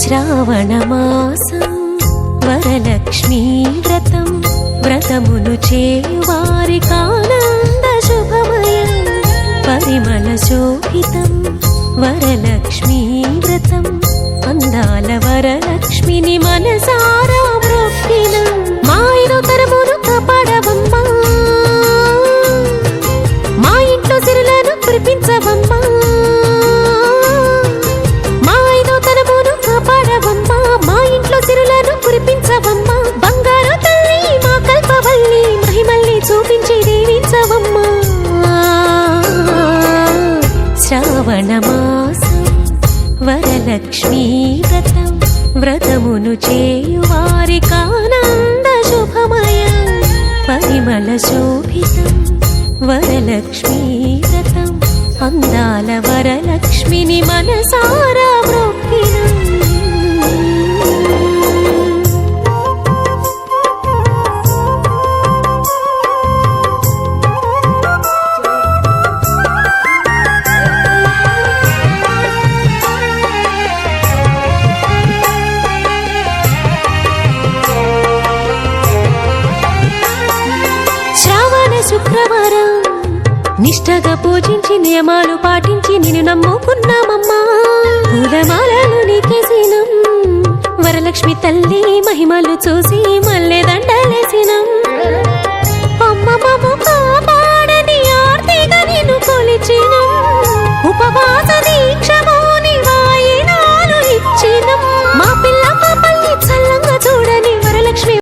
శ్రావణమాసం వరలక్ష్మీ వ్రతం వ్రతమును చేయువారికానంద శుభమయం పరిమళ శోభితం వరలక్ష్మీ వ్రతం అందాల వరలక్ష్మిని మనసారా మొక్కినం మా ఐదో తరమును కాపాడవమ్మా మా ఇంట్లో సిరులను కురిపించవమ్మా మా ఐదో తరమును కాపాడవమ్మా మా ఇంట్లో సిరులను కురిపించవమ్మా బంగారు తల్లి మా కల్పవల్లి మహిమల్ని చూపించి దీవించవమ్మా శ్రావణమాసం వరలక్ష్మీ వ్రతం వ్రతమును చేయువారికానంద శుభమయం పరిమళ శోభితం వరలక్ష్మీ వ్రతం అందాల వరలక్ష్మిని మనసారా మొక్కినం శుక్రవారం నిష్టగా పూజించి నియమాలు పాటించి నిన్ను నమ్ముకున్నామమ్మా పూలమాలలు నీకేసినం వరలక్ష్మి తల్లి మహిమలు చూసి మల్లె దండలేసినం